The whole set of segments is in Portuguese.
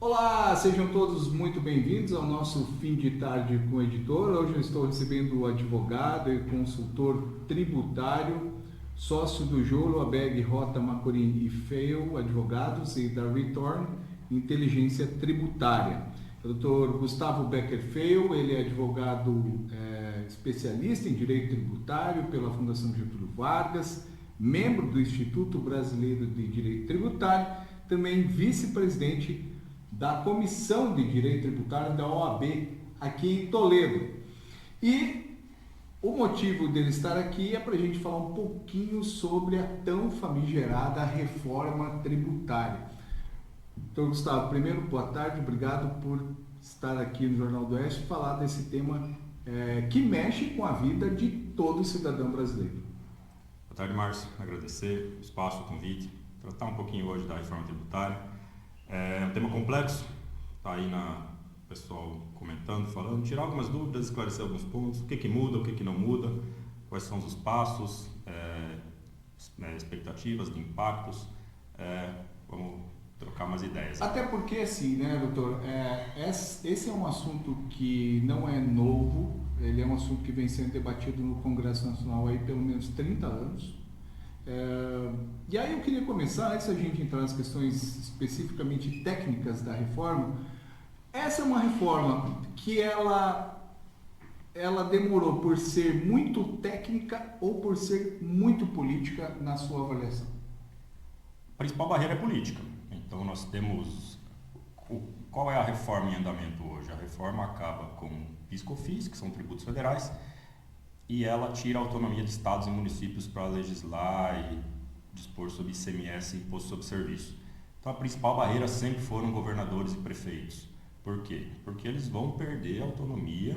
Olá, sejam todos muito bem-vindos ao nosso Fim de Tarde com o Editor. Hoje eu estou recebendo o advogado e consultor tributário, sócio do Jolo, Abeg, Rota, Macorim e Feio Advogados e da Return Inteligência Tributária. O Dr. Gustavo Becker Feio, ele é advogado especialista em Direito Tributário pela Fundação Getúlio Vargas, membro do Instituto Brasileiro de Direito Tributário, também vice-presidente da Comissão de Direito Tributário da OAB aqui em Toledo. E o motivo dele estar aqui é para a gente falar um pouquinho sobre a tão famigerada reforma tributária. Então, Gustavo, primeiro, boa tarde, obrigado por estar aqui no Jornal do Oeste e falar desse tema que mexe com a vida de todo cidadão brasileiro. Boa tarde, Márcio. Agradecer o espaço, o convite, tratar um pouquinho hoje da reforma tributária. É um tema complexo, está aí o pessoal comentando, falando, tirar algumas dúvidas, esclarecer alguns pontos, o que muda, o que não muda, quais são os passos, expectativas de impactos, vamos trocar umas ideias. Até porque assim, né, doutor, esse é um assunto que não é novo, ele é um assunto que vem sendo debatido no Congresso Nacional aí pelo menos 30 anos. E aí eu queria começar, antes da gente entrar nas questões especificamente técnicas da reforma. Essa é uma reforma que ela demorou por ser muito técnica ou por ser muito política na sua avaliação? A principal barreira é política. Então nós temos... Qual é a reforma em andamento hoje? A reforma acaba com PIS/COFINS, que são tributos federais, e ela tira a autonomia de estados e municípios para legislar e dispor sobre ICMS e Imposto sobre Serviço. Então a principal barreira sempre foram governadores e prefeitos. Por quê? Porque eles vão perder a autonomia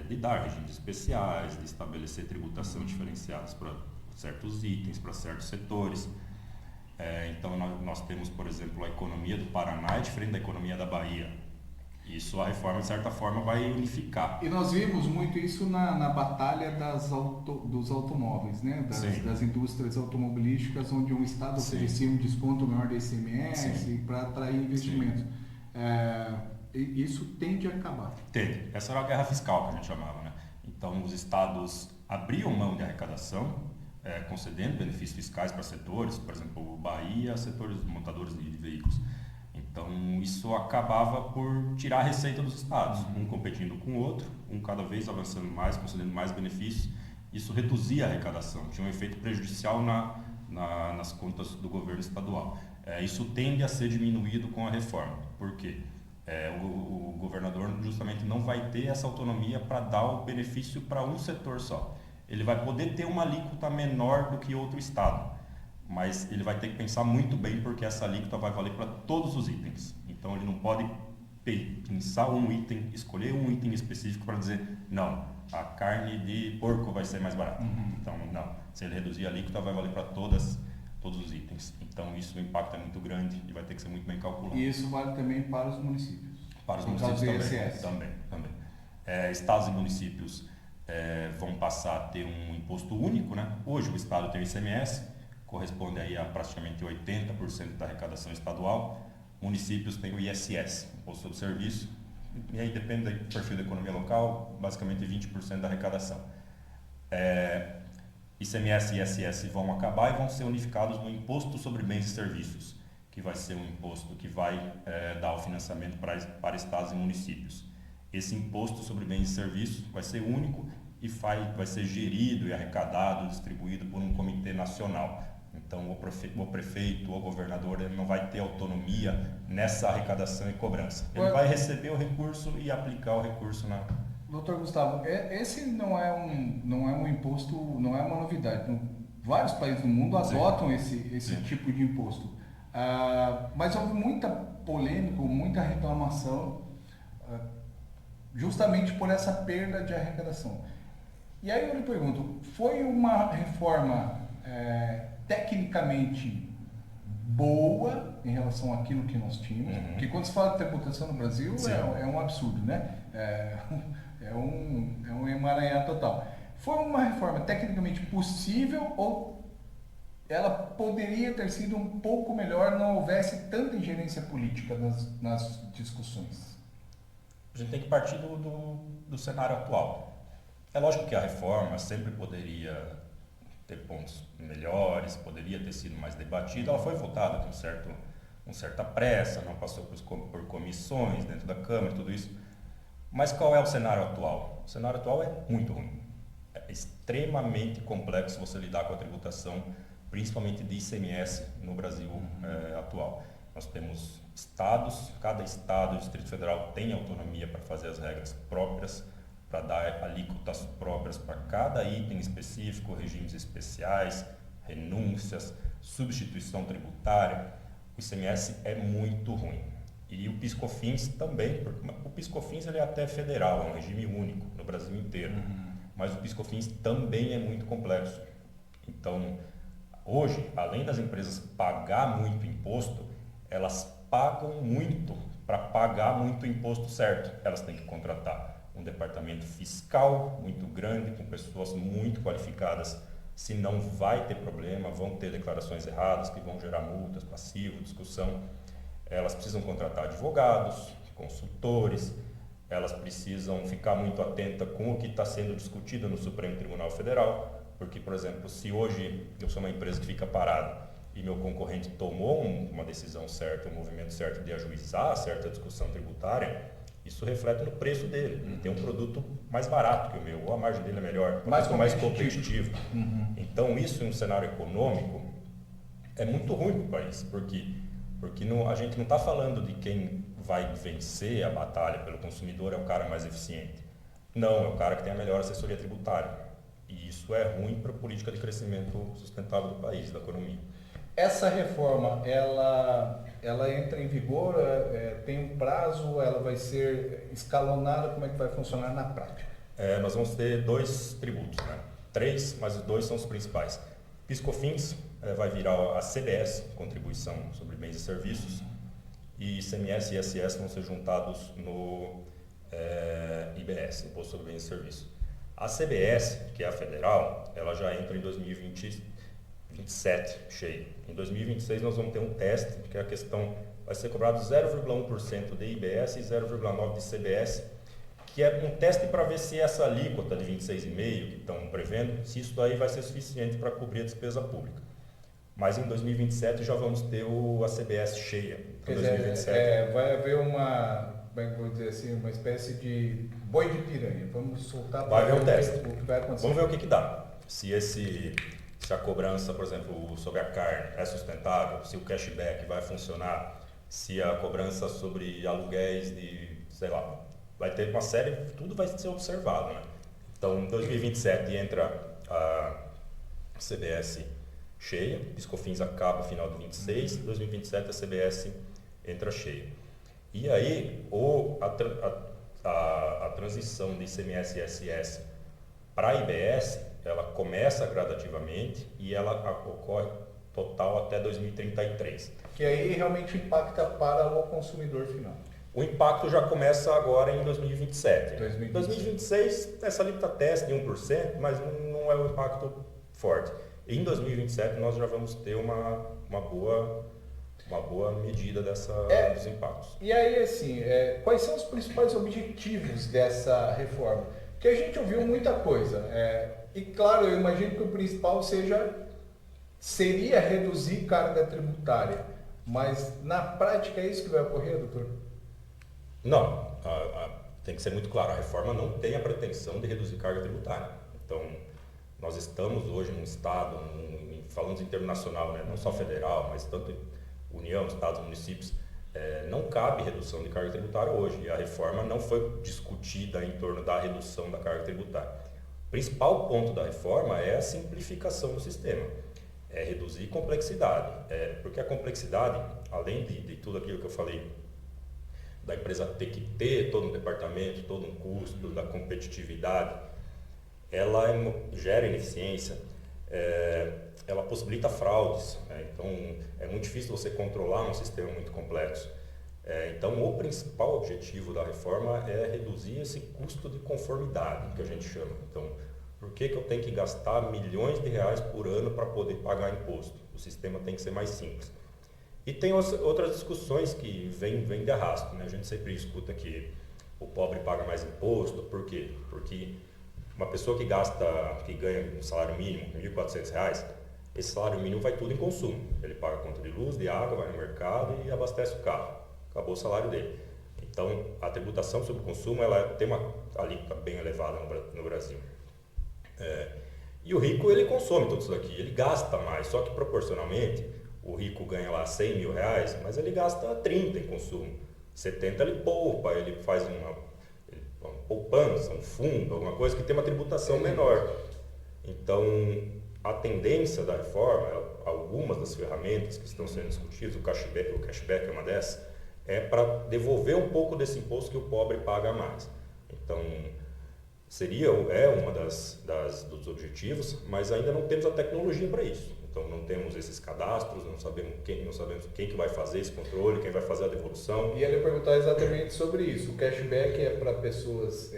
de dar regimes especiais, de estabelecer tributação diferenciadas para certos itens, para certos setores. Então nós temos, por exemplo, a economia do Paraná é diferente da economia da Bahia. Isso a reforma, de certa forma, vai unificar. E nós vimos muito isso na batalha dos automóveis, né? Das indústrias automobilísticas, onde um Estado oferecia um desconto maior da ICMS para atrair investimentos. Isso tende a acabar. Tende. Essa era a guerra fiscal que a gente chamava, né? Então, os Estados abriam mão de arrecadação, concedendo benefícios fiscais para setores, por exemplo, Bahia, setores montadores de veículos. Então, isso acabava por tirar a receita dos estados, um competindo com o outro, um cada vez avançando mais, concedendo mais benefícios. Isso reduzia a arrecadação, tinha um efeito prejudicial nas contas do governo estadual. Isso tende a ser diminuído com a reforma. Por quê? O governador justamente não vai ter essa autonomia para dar o benefício para um setor só. Ele vai poder ter uma alíquota menor do que outro estado, mas ele vai ter que pensar muito bem, porque essa alíquota vai valer para todos os itens. Então ele não pode pensar um item, escolher um item específico para dizer, não, a carne de porco vai ser mais barata. Então não, se ele reduzir a alíquota vai valer para todos os itens. Então isso o impacto é muito grande e vai ter que ser muito bem calculado. E isso vale também para os municípios? Para os municípios também. Estados e municípios vão passar a ter um imposto único, né? Hoje o estado tem o ICMS, corresponde aí a praticamente 80% da arrecadação estadual. Municípios têm o ISS, Imposto sobre Serviço, e aí depende do perfil da economia local, basicamente 20% da arrecadação. ICMS e ISS vão acabar e vão ser unificados no Imposto sobre Bens e Serviços, que vai ser um imposto que vai dar o financiamento para estados e municípios. Esse Imposto sobre Bens e Serviços vai ser único e vai ser gerido e arrecadado, distribuído por um comitê nacional. Então, o prefeito ou o governador ele não vai ter autonomia nessa arrecadação e cobrança. Ele vai receber o recurso e aplicar o recurso na... Doutor Gustavo, esse não é um imposto, não é uma novidade. Vários países do mundo adotam esse tipo de imposto. Mas houve muita polêmica, muita reclamação, justamente por essa perda de arrecadação. E aí eu lhe pergunto, foi uma reforma tecnicamente boa em relação àquilo que nós tínhamos? Porque quando se fala de tributação no Brasil é um absurdo, né? É um emaranhado total. Foi uma reforma tecnicamente possível ou ela poderia ter sido um pouco melhor, não houvesse tanta ingerência política nas discussões? A gente tem que partir do cenário atual. É lógico que a reforma sempre poderia ter pontos melhores, poderia ter sido mais debatida. Ela foi votada com certa pressa, não passou por comissões dentro da Câmara e tudo isso. Mas qual é o cenário atual? O cenário atual é muito ruim. É extremamente complexo você lidar com a tributação, principalmente de ICMS no Brasil atual. Nós temos estados, cada estado e Distrito Federal tem autonomia para fazer as regras próprias, para dar alíquotas próprias para cada item específico, regimes especiais, renúncias, substituição tributária. O ICMS é muito ruim. E o PIS/COFINS também, o PIS/COFINS ele é até federal, é um regime único no Brasil inteiro, mas o PIS/COFINS também é muito complexo. Então, hoje, além das empresas pagar muito imposto, elas pagam muito para pagar muito imposto certo. Elas têm que contratar um departamento fiscal muito grande, com pessoas muito qualificadas, senão vai ter problema, vão ter declarações erradas que vão gerar multas, passivo, discussão. Elas precisam contratar advogados, consultores, elas precisam ficar muito atentas com o que está sendo discutido no Supremo Tribunal Federal, porque, por exemplo, se hoje eu sou uma empresa que fica parada e meu concorrente tomou uma decisão certa, um movimento certo de ajuizar certa discussão tributária, isso reflete no preço dele. Ele tem um produto mais barato que o meu, ou a margem dele é melhor, mais competitivo. Então, isso em um cenário econômico é muito ruim para o país, porque a gente não está falando de quem vai vencer a batalha pelo consumidor é o cara mais eficiente. Não, é o cara que tem a melhor assessoria tributária. E isso é ruim para a política de crescimento sustentável do país, da economia. Essa reforma, ela entra em vigor, tem um prazo, ela vai ser escalonada, como é que vai funcionar na prática? Nós vamos ter 2 tributos, né? 3, mas os 2 são os principais. PIS/COFINS vai virar a CBS, Contribuição sobre Bens e Serviços, e ICMS e ISS vão ser juntados no IBS, Imposto sobre Bens e Serviços. A CBS, que é a federal, ela já entra em 2027 cheio. Em 2026 nós vamos ter um teste, que é a questão, vai ser cobrado 0,1% de IBS e 0,9% de CBS, que é um teste para ver se essa alíquota de 26,5% que estão prevendo, se isso daí vai ser suficiente para cobrir a despesa pública. Mas em 2027 já vamos ter a CBS cheia. Quer dizer, vai haver vou dizer assim, uma espécie de boi de piranha. Vamos soltar para ver o teste. O que vai acontecer. Vamos ver o que dá. Se a cobrança, por exemplo, sobre a carne é sustentável, se o cashback vai funcionar, se a cobrança sobre aluguéis sei lá, vai ter uma série, tudo vai ser observado, né? Então, em 2027 entra a CBS cheia, PIS/COFINS acaba no final de 26, em 2027 a CBS entra cheia. E aí, a transição de ICMS e ISS para IBS, ela começa gradativamente e ela ocorre total até 2033. Que aí realmente impacta para o consumidor final. O impacto já começa agora em 2027. Em 2026, essa alíquota teste de 1%, mas não é um impacto forte. Em 2027, nós já vamos ter uma boa medida dos impactos. E aí, assim, quais são os principais objetivos dessa reforma? Porque a gente ouviu muita coisa. E, claro, eu imagino que o principal seria reduzir carga tributária. Mas, na prática, é isso que vai ocorrer, doutor? Não. Tem que ser muito claro. A reforma não tem a pretensão de reduzir carga tributária. Então, nós estamos hoje num estado, falando em termo nacional, né? Não só federal, mas tanto União, estados, municípios, não cabe redução de carga tributária hoje. E a reforma não foi discutida em torno da redução da carga tributária. O principal ponto da reforma é a simplificação do sistema, é reduzir complexidade, porque a complexidade, além de tudo aquilo que eu falei, da empresa ter que ter todo um departamento, todo um custo, da competitividade, ela gera ineficiência, ela possibilita fraudes, né? Então é muito difícil você controlar um sistema muito complexo. Então o principal objetivo da reforma é reduzir esse custo de conformidade, que a gente chama. Então Por que eu tenho que gastar milhões de reais por ano para poder pagar imposto? O sistema tem que ser mais simples. E tem outras discussões que vêm de arrasto, né? A gente sempre escuta que o pobre paga mais imposto. Por quê? Porque uma pessoa que ganha um salário mínimo, R$ 1.400, esse salário mínimo vai tudo em consumo. Ele paga a conta de luz, de água, vai no mercado e abastece o carro. Acabou o salário dele. Então, a tributação sobre o consumo ela tem uma alíquota bem elevada no Brasil. E o rico, ele consome tudo isso daqui, ele gasta mais, só que proporcionalmente, o rico ganha lá R$ 100.000, mas ele gasta 30 em consumo. 70 ele poupa, ele faz uma poupança, um fundo, alguma coisa que tem uma tributação menor. Então, a tendência da reforma, algumas das ferramentas que estão sendo discutidas, o cashback é uma dessas, é para devolver um pouco desse imposto que o pobre paga a mais. Então, é uma dos objetivos, mas ainda não temos a tecnologia para isso. Então, não temos esses cadastros, não sabemos quem que vai fazer esse controle, quem vai fazer a devolução. E ele perguntar exatamente sobre isso. O cashback é para pessoas,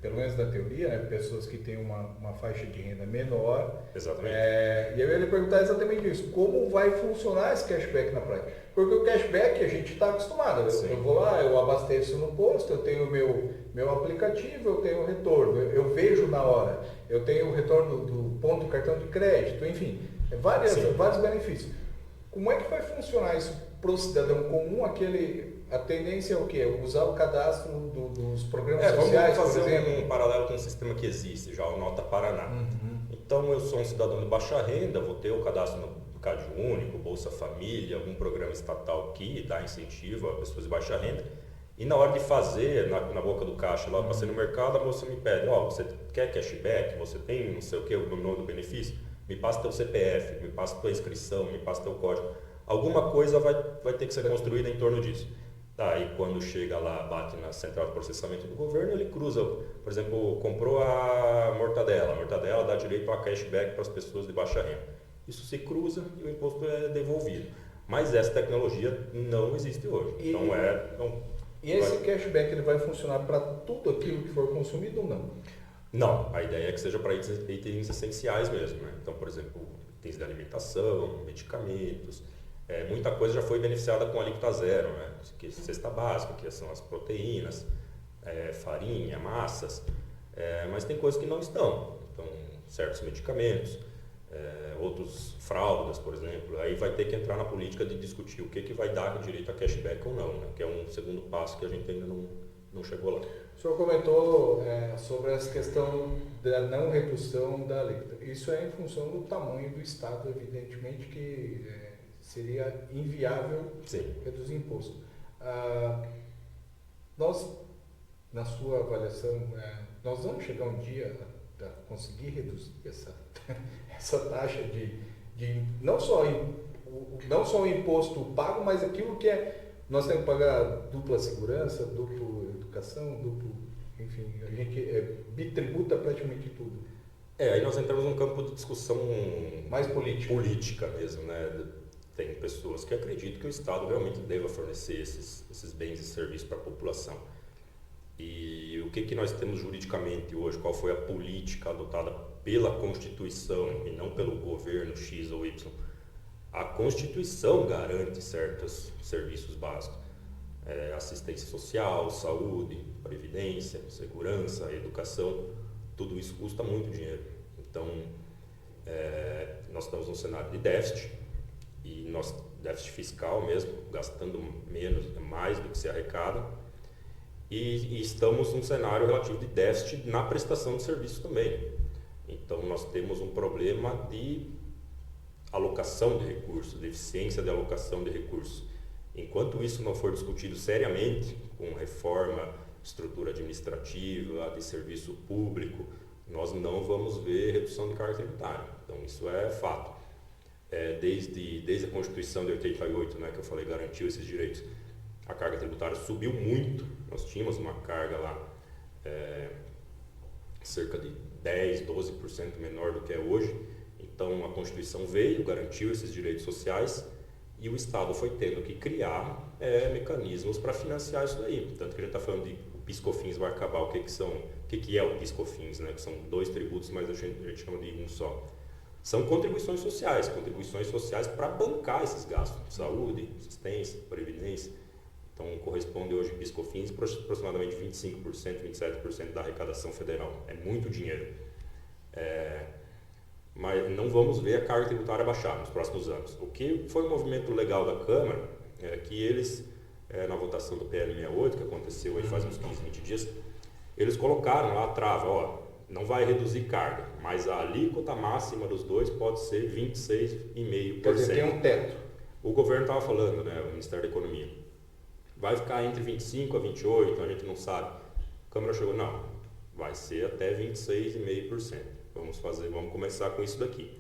pelo menos na teoria, né, pessoas que têm uma faixa de renda menor. Exatamente. E eu ia lhe perguntar exatamente isso. Como vai funcionar esse cashback na prática? Porque o cashback a gente está acostumado. Eu vou lá, eu abasteço no posto, eu tenho o meu aplicativo, eu tenho o retorno. Eu vejo na hora. Eu tenho o retorno do ponto do cartão de crédito, enfim, vários benefícios. Como é que vai funcionar isso para o cidadão comum? A tendência é o quê? Usar o cadastro dos programas sociais, vamos por fazer exemplo? um paralelo com um sistema que existe já, o Nota Paraná. Então, eu sou um cidadão de baixa renda, vou ter o cadastro no Cade Único, Bolsa Família, algum programa estatal que dá incentivo a pessoas de baixa renda. E na hora de fazer, na boca do caixa, lá passei no mercado, a moça me pede, você quer cashback? Você tem não sei o que, o nome do benefício? Me passa teu CPF, me passa tua inscrição, me passa teu código. Alguma coisa vai ter que ser construída em torno disso. Aí quando chega lá, bate na central de processamento do governo, ele cruza, por exemplo, comprou a mortadela dá direito a cashback para as pessoas de baixa renda. Isso se cruza e o imposto é devolvido. Mas essa tecnologia não existe hoje. E esse cashback ele vai funcionar para tudo aquilo que for consumido ou não? Não, a ideia é que seja para itens essenciais mesmo, né? Então, por exemplo, itens de alimentação, medicamentos, muita coisa já foi beneficiada com alíquota zero, né? Que cesta básica, que são as proteínas, farinha, massas, mas tem coisas que não estão. Então, certos medicamentos, outros fraldas, por exemplo, aí vai ter que entrar na política de discutir o que vai dar direito a cashback ou não, né? Que é um segundo passo que a gente ainda não chegou lá. O senhor comentou sobre essa questão da não redução da alíquota. Isso é em função do tamanho do Estado, evidentemente que seria inviável reduzir imposto. Nós, na sua avaliação, nós vamos chegar um dia a conseguir reduzir essa taxa de não só o imposto pago, mas aquilo que nós temos que pagar dupla segurança, dupla educação, enfim, a gente bitributa praticamente tudo. Aí nós entramos num campo de discussão mais política mesmo, né? Tem pessoas que acreditam que o Estado realmente deva fornecer esses bens e serviços para a população. E o que nós temos juridicamente hoje? Qual foi a política adotada pela Constituição e não pelo governo X ou Y? A Constituição garante certos serviços básicos. Assistência social, saúde, previdência, segurança, educação, tudo isso custa muito dinheiro. Então, nós estamos num cenário de déficit, e déficit fiscal mesmo, gastando mais do que se arrecada, e estamos num cenário relativo de déficit na prestação de serviços também. Então, nós temos um problema de alocação de recursos, de eficiência de alocação de recursos. Enquanto isso não for discutido seriamente, com reforma, estrutura administrativa, de serviço público, nós não vamos ver redução de carga tributária. Então, isso é fato. Desde a Constituição de 88, né, que eu falei, garantiu esses direitos, a carga tributária subiu muito. Nós tínhamos uma carga lá cerca de 10%, 12% menor do que é hoje. Então, a Constituição veio, garantiu esses direitos sociais, e o Estado foi tendo que criar mecanismos para financiar isso daí. Tanto que a gente está falando de PIS/COFINS vai acabar. O que é o PIS/COFINS, né? Que são 2 tributos, mas a gente chama de um só. São contribuições sociais para bancar esses gastos de saúde, assistência, previdência. Então, corresponde hoje PIS/COFINS para aproximadamente 25%, 27% da arrecadação federal. É muito dinheiro. Mas não vamos ver a carga tributária baixar nos próximos anos. O que foi um movimento legal da Câmara é que eles, na votação do PL 68, que aconteceu aí faz uns 15, 20 dias, eles colocaram lá a trava, não vai reduzir carga, mas a alíquota máxima dos dois pode ser 26,5%. Quer dizer, tem um teto. O governo estava falando, né, o Ministério da Economia, vai ficar entre 25% a 28%, a gente não sabe. A Câmara chegou, não, vai ser até 26,5%. Vamos começar com isso daqui.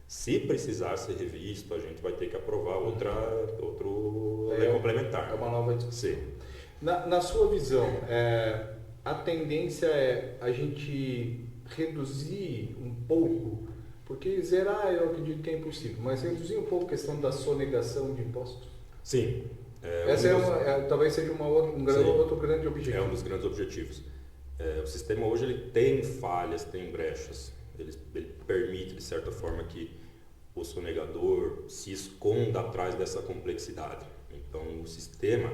Se precisar ser revisto, a gente vai ter que aprovar outro lei complementar. É uma nova discussão. Sim. Na sua visão, a tendência é a gente reduzir um pouco, porque zerar eu acredito que é impossível, mas reduzir um pouco a questão da sonegação de impostos? Sim. Essa talvez seja outro grande objetivo. É um dos grandes objetivos. O sistema hoje ele tem falhas, tem brechas. Ele permite, de certa forma, que o sonegador se esconda atrás dessa complexidade. Então, o sistema,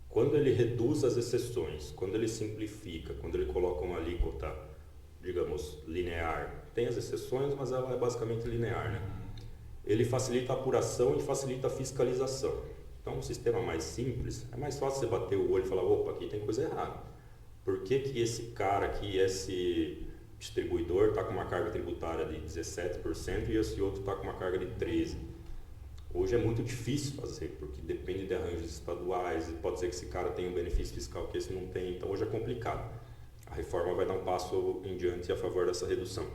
quando ele reduz as exceções, quando ele simplifica, quando ele coloca uma alíquota, digamos, linear, tem as exceções, mas ela é basicamente linear, né? Ele facilita a apuração e facilita a fiscalização. Então, um sistema mais simples, é mais fácil você bater o olho e falar, opa, aqui tem coisa errada. Por que esse cara aqui, esse distribuidor está com uma carga tributária de 17% e esse outro está com uma carga de 13%? Hoje é muito difícil fazer, porque depende de arranjos estaduais, e pode ser que esse cara tenha um benefício fiscal que esse não tem, então hoje é complicado. A reforma vai dar um passo em diante a favor dessa redução.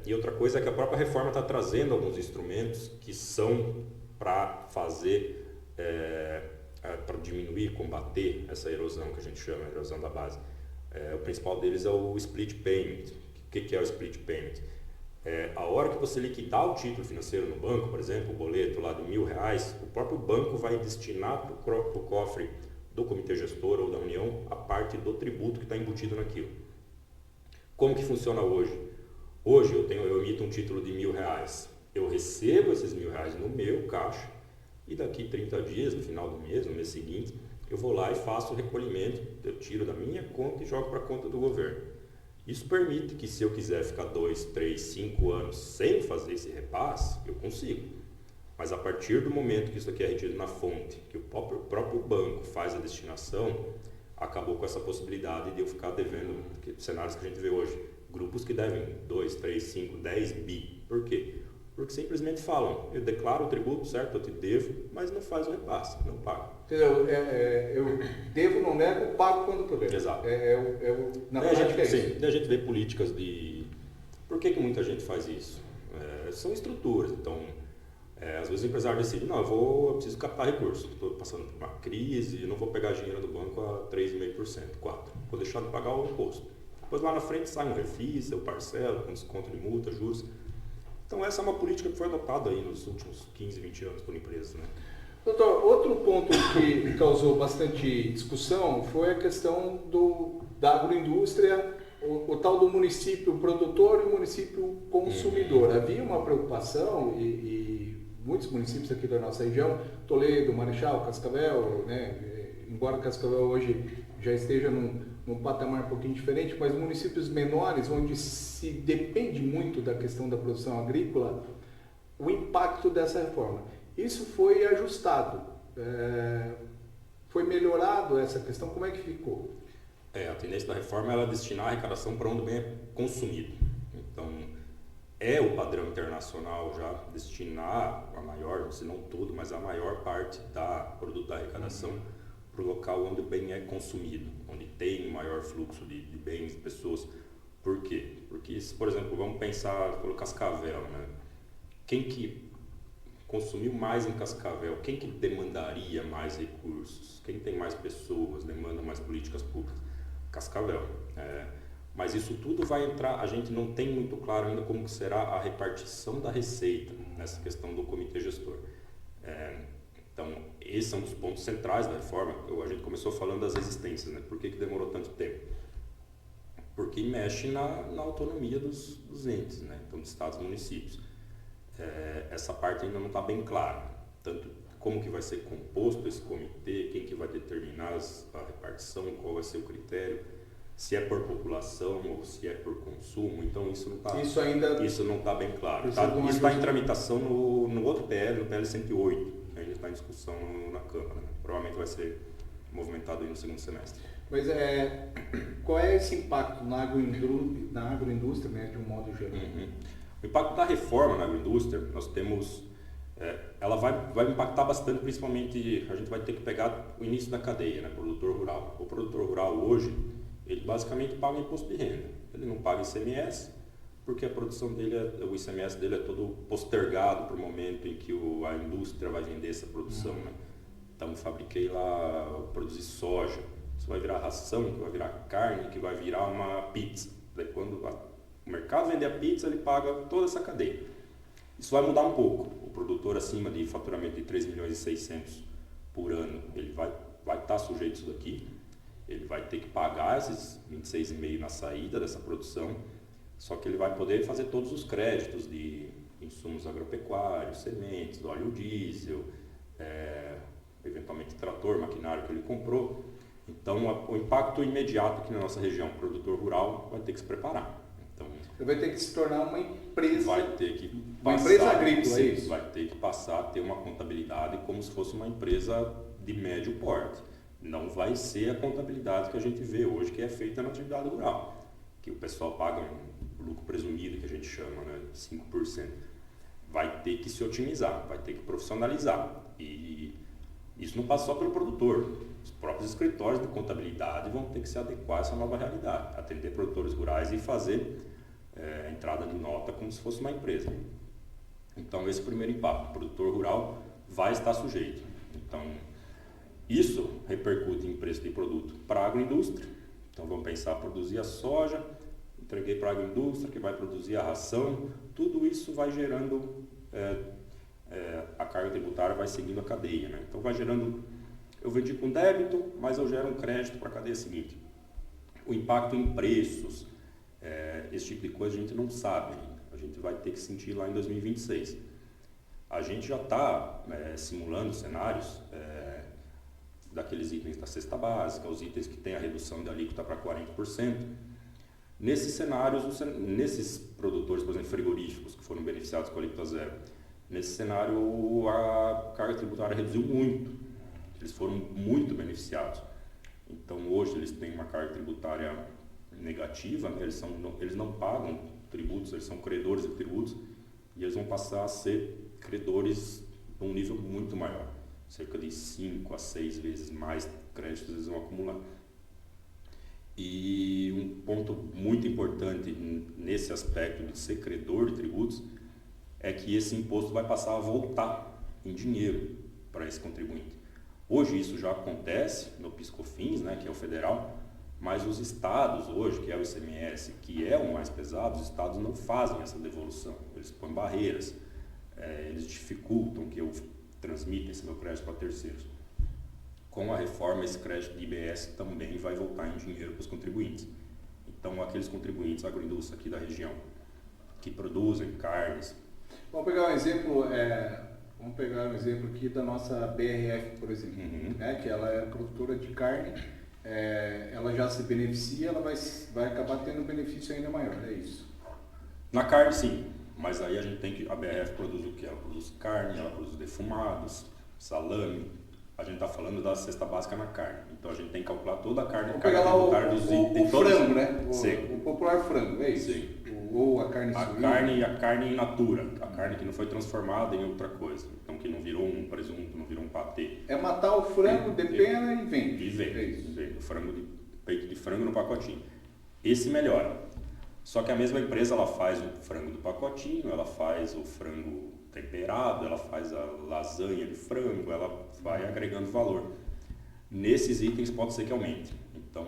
E outra coisa é que a própria reforma está trazendo alguns instrumentos que são para fazer, para diminuir, combater essa erosão que a gente chama, a erosão da base. O principal deles é o split payment. O que é o split payment? A hora que você liquidar o título financeiro no banco, por exemplo, o boleto lá de R$1.000, o próprio banco vai destinar para o cofre do comitê gestor ou da União a parte do tributo que está embutido naquilo. Como que funciona hoje? Hoje eu emito um título de R$1.000, eu recebo esses R$1.000 no meu caixa e daqui 30 dias, no final do mês, no mês seguinte, eu vou lá e faço o recolhimento, eu tiro da minha conta e jogo para a conta do governo. Isso permite que se eu quiser ficar 2, 3, 5 anos sem fazer esse repasse, eu consigo. Mas a partir do momento que isso aqui é retido na fonte, que o próprio banco faz a destinação, acabou com essa possibilidade de eu ficar devendo, cenários que a gente vê hoje, grupos que devem 2, 3, 5, 10 bi. Por quê? Porque simplesmente falam, eu declaro o tributo, certo, eu te devo, mas não faz o repasse, não paga. Entendeu? Eu devo, não nego, pago quando puder. Exato. Na prática é isso. Sim, a gente vê políticas de... Por que muita gente faz isso? São estruturas, então, às vezes o empresário decide, não, eu preciso captar recursos, estou passando por uma crise, não vou pegar dinheiro do banco a 3,5%, 4%, vou deixar de pagar o imposto. Depois lá na frente sai um refis, eu parcelo, com desconto de multa, juros. Então essa é uma política que foi adotada aí nos últimos 15, 20 anos por empresas, né? Doutor, outro ponto que causou bastante discussão foi a questão da agroindústria, o tal do município produtor e o município consumidor. Havia uma preocupação e muitos municípios aqui da nossa região, Toledo, Marechal, Cascavel, né, embora Cascavel hoje já esteja num patamar um pouquinho diferente, mas municípios menores, onde se depende muito da questão da produção agrícola, o impacto dessa reforma. Isso foi ajustado, foi melhorado essa questão, como é que ficou? A tendência da reforma é destinar a arrecadação para onde bem é consumido. Então, é o padrão internacional já destinar a maior, se não tudo, mas a maior parte do produto da arrecadação para o local onde o bem é consumido, onde tem maior fluxo de bens, de pessoas. Por quê? Porque, por exemplo, vamos pensar pelo Cascavel, né? Quem que consumiu mais em Cascavel? Quem que demandaria mais recursos? Quem tem mais pessoas, demanda mais políticas públicas? Cascavel. Mas isso tudo vai entrar, a gente não tem muito claro ainda como será a repartição da receita nessa questão do comitê gestor. Então, esse é um dos pontos centrais da reforma. A gente começou falando das resistências, né? Por que demorou tanto tempo? Porque mexe na autonomia dos entes, né? Então, dos estados e municípios. Essa parte ainda não está bem clara. Tanto como que vai ser composto esse comitê, quem que vai determinar a repartição, qual vai ser o critério, se é por população ou se é por consumo. Então, isso não está bem claro. Isso está em tramitação no outro PL, no PL 108, que ainda está em discussão na Câmara. Né? Provavelmente vai ser movimentado aí no segundo semestre. Mas qual é esse impacto na agroindústria, né, de um modo geral? O impacto da reforma na agroindústria, nós temos, ela vai impactar bastante, principalmente a gente vai ter que pegar o início da cadeia, né, produtor rural. O produtor rural hoje, ele basicamente paga imposto de renda, ele não paga ICMS, porque a produção dele, o ICMS dele é todo postergado para o momento em que a indústria vai vender essa produção. Né? Então, fabriquei lá, produzi soja, isso vai virar ração, que vai virar carne, que vai virar uma pizza. Daí, quando o mercado vender a pizza, ele paga toda essa cadeia. Isso vai mudar um pouco. O produtor acima de faturamento de 3 milhões e 600 por ano, ele vai estar sujeito a isso daqui. Ele vai ter que pagar esses 26,5 na saída dessa produção, só que ele vai poder fazer todos os créditos de insumos agropecuários, sementes, óleo diesel, eventualmente trator, maquinário que ele comprou. Então, o impacto imediato aqui na nossa região, o produtor rural vai ter que se preparar. Então, ele vai ter que se tornar uma empresa. Vai ter que uma empresa agrícola, é isso? Vai ter que passar a ter uma contabilidade como se fosse uma empresa de médio porte. Não vai ser a contabilidade que a gente vê hoje, que é feita na atividade rural, que o pessoal paga um lucro presumido, que a gente chama, né, 5%. Vai ter que se otimizar, vai ter que profissionalizar. E isso não passa só pelo produtor. Os próprios escritórios de contabilidade vão ter que se adequar a essa nova realidade, atender produtores rurais e fazer a entrada de nota como se fosse uma empresa. Então, esse é o primeiro impacto. O produtor rural vai estar sujeito. Então, isso repercute em preço de produto para a agroindústria. Então, vamos pensar, produzir a soja, entreguei para a agroindústria, que vai produzir a ração. Tudo isso vai gerando, a carga tributária vai seguindo a cadeia. Né? Então, vai gerando, eu vendi com débito, mas eu gero um crédito para a cadeia seguinte. O impacto em preços, esse tipo de coisa a gente não sabe ainda. A gente vai ter que sentir lá em 2026. A gente já está simulando cenários daqueles itens da cesta básica, os itens que têm a redução de alíquota para 40%. Nesses cenários, nesses produtores, por exemplo, frigoríficos, que foram beneficiados com a alíquota zero, nesse cenário a carga tributária reduziu muito. Eles foram muito beneficiados. Então, hoje eles têm uma carga tributária negativa, né? Eles não pagam tributos, eles são credores de tributos, e eles vão passar a ser credores num nível muito maior. Cerca de 5 a 6 vezes mais créditos eles vão acumular. E um ponto muito importante nesse aspecto de ser credor de tributos é que esse imposto vai passar a voltar em dinheiro para esse contribuinte. Hoje isso já acontece no PIS/COFINS, né, que é o federal, mas os estados hoje, que é o ICMS, que é o mais pesado, os estados não fazem essa devolução. Eles põem barreiras, eles dificultam que eu transmita esse meu crédito para terceiros. Com a reforma, esse crédito de IBS também vai voltar em dinheiro para os contribuintes. Então, aqueles contribuintes agroindústria aqui da região que produzem carnes. Vamos pegar um exemplo aqui da nossa BRF, por exemplo, né, que ela é produtora de carne, ela já se beneficia, ela vai acabar tendo um benefício ainda maior, é isso? Na carne, sim. Mas aí a gente tem que, a BRF produz o que? Ela produz carne, ela produz defumados, salame. A gente está falando da cesta básica na carne. Então a gente tem que calcular toda a carne. Vamos pegar lá o frango, né? Sim. O popular frango, é isso? Sim. Ou a carne suína. A carne in natura, a carne que não foi transformada em outra coisa. Então que não virou um presunto, não virou um patê. É matar o frango, depena e vende. E vende. É isso. Vende o peito de frango no pacotinho. Esse melhora. Só que a mesma empresa ela faz o frango do pacotinho, ela faz o frango temperado, ela faz a lasanha de frango, ela vai agregando valor. Nesses itens pode ser que aumente. Então,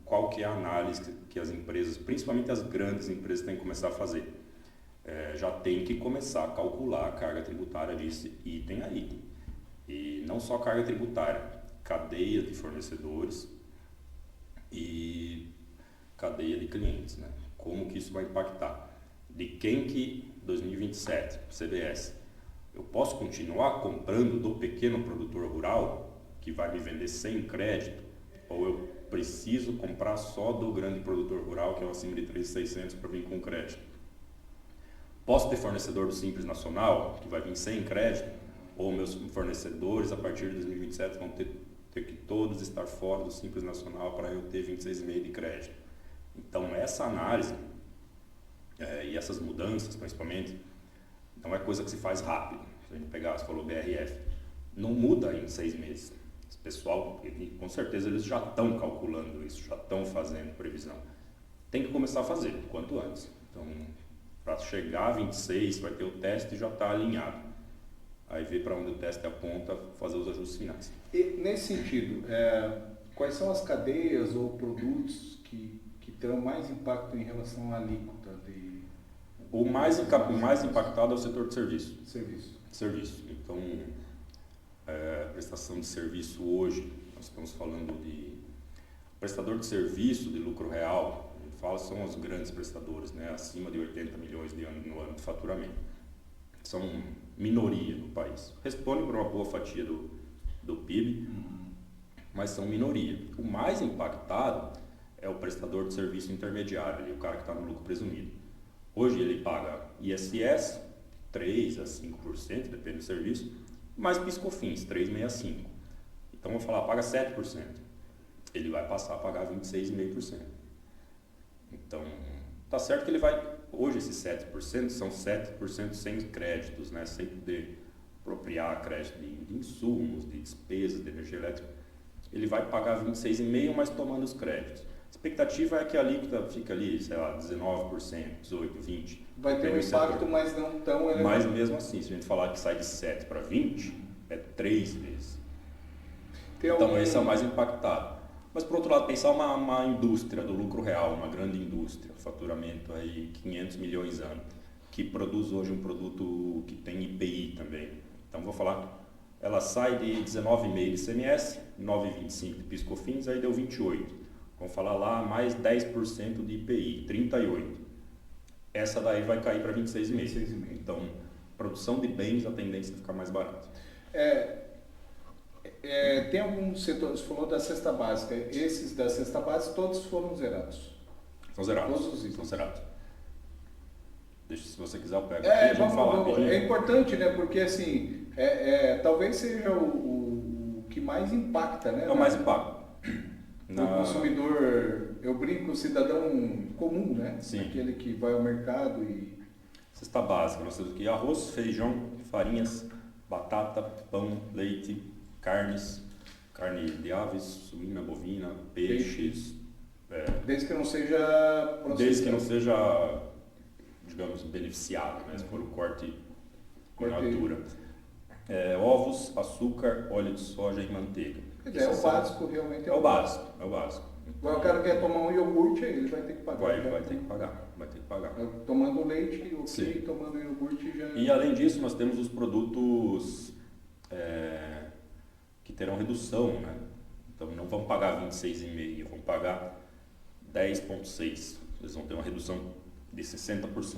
qual que é a análise que as empresas, principalmente as grandes empresas, têm que começar a fazer? Já tem que começar a calcular a carga tributária desse item a item. E não só carga tributária, cadeia de fornecedores e cadeia de clientes, né? Como que isso vai impactar? De quem que 2027, CBS, eu posso continuar comprando do pequeno produtor rural que vai me vender sem crédito, ou eu preciso comprar só do grande produtor rural que é o acima de 3.600 para vir com crédito? Posso ter fornecedor do Simples Nacional que vai vir sem crédito, ou meus fornecedores a partir de 2027 vão ter que todos estar fora do Simples Nacional para eu ter 26,5 de crédito? Então essa análise e essas mudanças principalmente não é coisa que se faz rápido. Se a gente pegar, você falou BRF, não muda em 6 meses. Esse pessoal, com certeza eles já estão calculando isso, já estão fazendo previsão. Tem que começar a fazer o quanto antes. Então, para chegar a 26, vai ter o teste e já está alinhado. Aí ver para onde o teste aponta, fazer os ajustes finais. E nesse sentido, quais são as cadeias ou produtos que terão mais impacto em relação à alíquota de... O mais impactado é o setor de serviço. Serviço. Então, prestação de serviço hoje, nós estamos falando de prestador de serviço de lucro real, a gente fala são os grandes prestadores, né, acima de 80 milhões no ano de faturamento. São minoria no país. Respondem por uma boa fatia do PIB, mas são minoria. O mais impactado é o prestador de serviço intermediário, o cara que está no lucro presumido. Hoje ele paga ISS, 3% a 5%, depende do serviço, mais PIS/COFINS, 3,65%. Então, vou falar, paga 7%. Ele vai passar a pagar 26,5%. Então, tá certo que ele vai... Hoje, esses 7% são 7% sem créditos, né? Sem poder apropriar crédito de insumos, de despesas, de energia elétrica. Ele vai pagar 26,5%, mas tomando os créditos. A expectativa é que a alíquota fica ali, sei lá, 19%, 18%, 20%. Vai ter um impacto, mas não tão elevado. Mas mesmo assim, se a gente falar que sai de 7 para 20, é 3 vezes. Então esse é o mais impactado. Mas por outro lado, pensar uma indústria do lucro real, uma grande indústria, faturamento aí 500 milhões ano, que produz hoje um produto que tem IPI também. Então vou falar, ela sai de 19,5 de ICMS, 9,25 de PIS/COFINS, aí deu 28. Vamos falar lá mais 10% de IPI, 38. Essa daí vai cair para 26,5. Então, produção de bens, a tendência é ficar mais barato. Tem alguns setores, você falou da cesta básica, esses da cesta básica todos foram zerados? São zerados. Todos os itens. São zerados. Deixa, se você quiser, eu pego aqui, vamos, é importante, né? Porque assim, talvez seja o que mais impacta, né? É o mais impacto. O consumidor, eu brinco, o cidadão comum, né? Sim. Aquele que vai ao mercado e... Cesta básica, nós temos aqui arroz, feijão, farinhas, batata, pão, leite, carnes, carne de aves, suína, bovina, peixes. Desde que não seja processado. Desde que não seja, digamos, beneficiado, né? Se for o corte in natura. Ovos, açúcar, óleo de soja e manteiga. O básico realmente é o básico. Agora o cara quer tomar um iogurte, ele vai ter que pagar. Vai ter que pagar. Tomando leite, tomando iogurte já... E além disso, nós temos os produtos que terão redução, né? Então não vão pagar 26,5%, vão pagar 10,6%. Eles vão ter uma redução de 60%.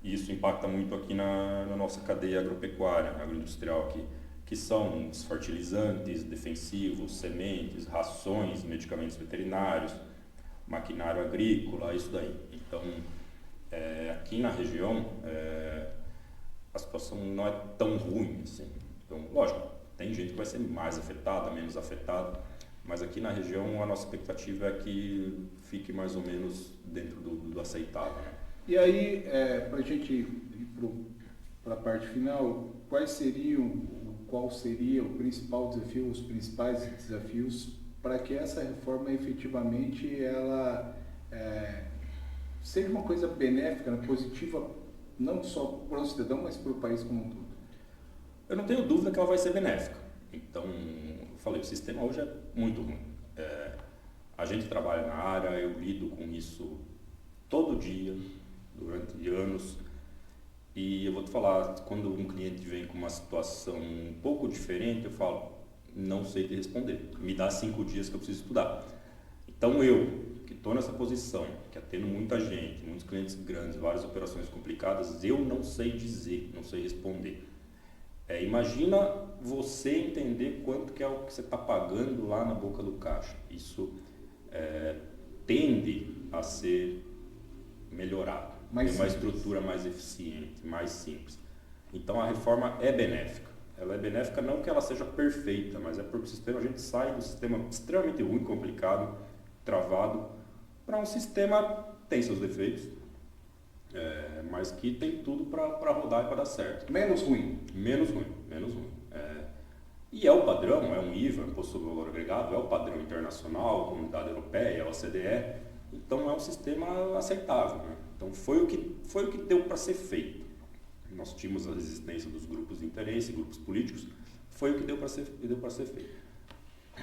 E isso impacta muito aqui na nossa cadeia agropecuária, agroindustrial aqui, que são os fertilizantes, defensivos, sementes, rações, medicamentos veterinários, maquinário agrícola, isso daí. Então, aqui na região, a situação não é tão ruim assim. Então, lógico, tem gente que vai ser mais afetada, menos afetada, mas aqui na região a nossa expectativa é que fique mais ou menos dentro do aceitável, né? E aí, para a gente ir para a parte final, qual seria o principal desafio, os principais desafios para que essa reforma efetivamente ela seja uma coisa benéfica, positiva, não só para o cidadão, mas para o país como um todo? Eu não tenho dúvida que ela vai ser benéfica. Então, eu falei, o sistema hoje é muito ruim. A gente trabalha na área, eu lido com isso todo dia, durante anos, E eu vou te falar, quando um cliente vem com uma situação um pouco diferente, eu falo, não sei te responder, me dá 5 dias que eu preciso estudar. Então eu, que estou nessa posição, que atendo muita gente, muitos clientes grandes, várias operações complicadas, eu não sei dizer, não sei responder. Imagina você entender quanto que é o que você está pagando lá na boca do caixa. Isso tende a ser melhorado, tem uma estrutura mais eficiente, mais simples. Então a reforma é benéfica. Ela é benéfica não que ela seja perfeita, mas é porque o sistema, a gente sai do sistema extremamente ruim, complicado, travado, para um sistema que tem seus defeitos, mas que tem tudo para rodar e para dar certo. Menos ruim. Menos ruim. E é o padrão, é um IVA, Imposto sobre Valor Agregado, é o padrão internacional, a Comunidade Europeia, a OCDE, então é um sistema aceitável, né? Então foi o que deu para ser feito. Nós tínhamos a resistência dos grupos de interesse, grupos políticos, foi o que deu para ser feito.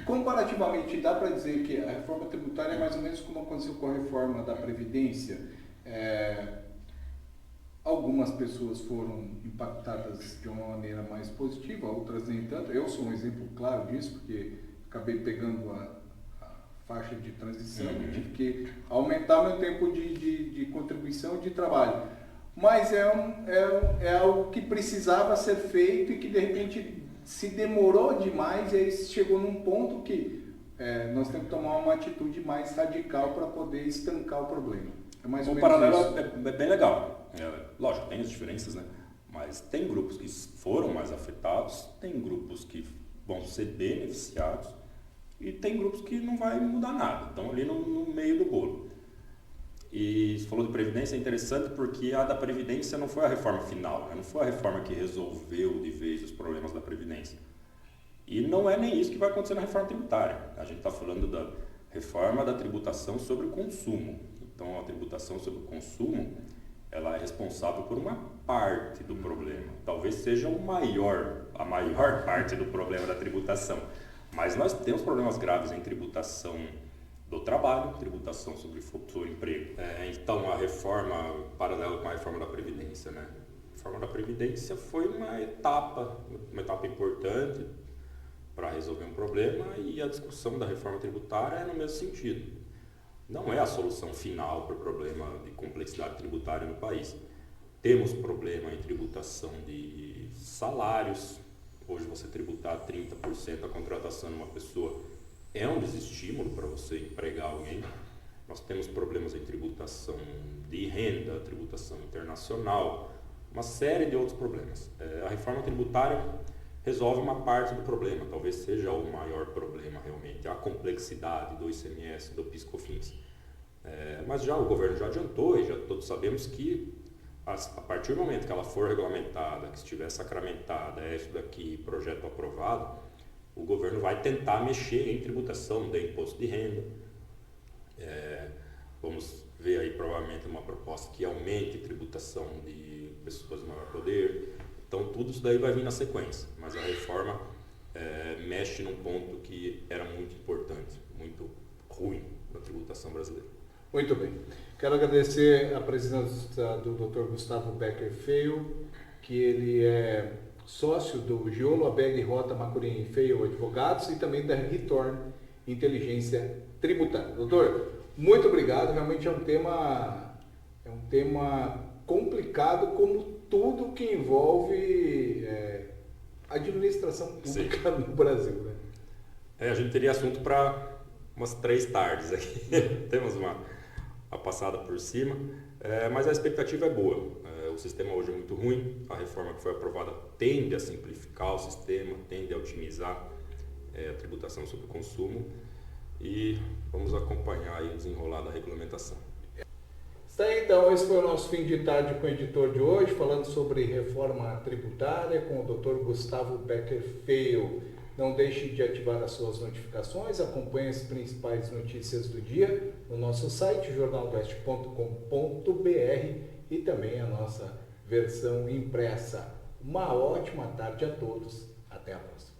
Comparativamente, dá para dizer que a reforma tributária é mais ou menos como aconteceu com a reforma da Previdência. Algumas pessoas foram impactadas de uma maneira mais positiva, outras nem tanto. Eu sou um exemplo claro disso, porque acabei pegando a faixa de transição, tive que aumentar meu tempo de contribuição de trabalho. Mas é algo que precisava ser feito e que de repente se demorou demais e aí chegou num ponto que nós temos que tomar uma atitude mais radical para poder estancar o problema. É mais ou menos paralelo isso. é bem legal. Lógico, tem as diferenças, né? Mas tem grupos que foram mais afetados, tem grupos que vão ser beneficiados e tem grupos que não vai mudar nada, estão ali no meio do bolo. E você falou de Previdência, é interessante porque a da Previdência não foi a reforma final, né? Não foi a reforma que resolveu de vez os problemas da Previdência. E não é nem isso que vai acontecer na reforma tributária. A gente está falando da reforma da tributação sobre o consumo. Então, a tributação sobre o consumo, ela é responsável por uma parte do problema. Talvez seja a maior parte do problema da tributação. Mas nós temos problemas graves em tributação do trabalho, tributação sobre o emprego. Então, a reforma, paralela com a reforma da Previdência, né? A reforma da Previdência foi uma etapa importante para resolver um problema e a discussão da reforma tributária é no mesmo sentido. Não é a solução final para o problema de complexidade tributária no país. Temos problema em tributação de salários. Hoje você tributar 30% a contratação de uma pessoa é um desestímulo para você empregar alguém. Nós temos problemas em tributação de renda, tributação internacional, uma série de outros problemas. A reforma tributária resolve uma parte do problema, talvez seja o maior problema realmente, a complexidade do ICMS, do PIS/COFINS. Mas já o governo já adiantou e já todos sabemos que a partir do momento que ela for regulamentada, que estiver sacramentada, isso daqui, projeto aprovado, o governo vai tentar mexer em tributação de imposto de renda. Vamos ver aí provavelmente uma proposta que aumente a tributação de pessoas de maior poder. Então tudo isso daí vai vir na sequência, mas a reforma mexe num ponto que era muito importante, muito ruim na tributação brasileira. Muito bem. Quero agradecer a presença do Dr. Gustavo Becker Feio, que ele é sócio do Giolo Abeg Rota Macurim Feio Advogados e também da Return Inteligência Tributária. Doutor, muito obrigado. Realmente é um tema complicado, como tudo que envolve administração pública no Brasil, né? A gente teria assunto para umas 3 tardes aqui. Temos uma passada por cima, mas a expectativa é boa. O sistema hoje é muito ruim, a reforma que foi aprovada tende a simplificar o sistema, tende a otimizar a tributação sobre o consumo e vamos acompanhar aí o desenrolar da regulamentação. Está aí, então, esse foi o nosso fim de tarde com o editor de hoje, falando sobre reforma tributária com o Dr. Gustavo Becker Feio. Não deixe de ativar as suas notificações, acompanhe as principais notícias do dia no nosso site, jornaldoeste.com.br e também a nossa versão impressa. Uma ótima tarde a todos, até a próxima.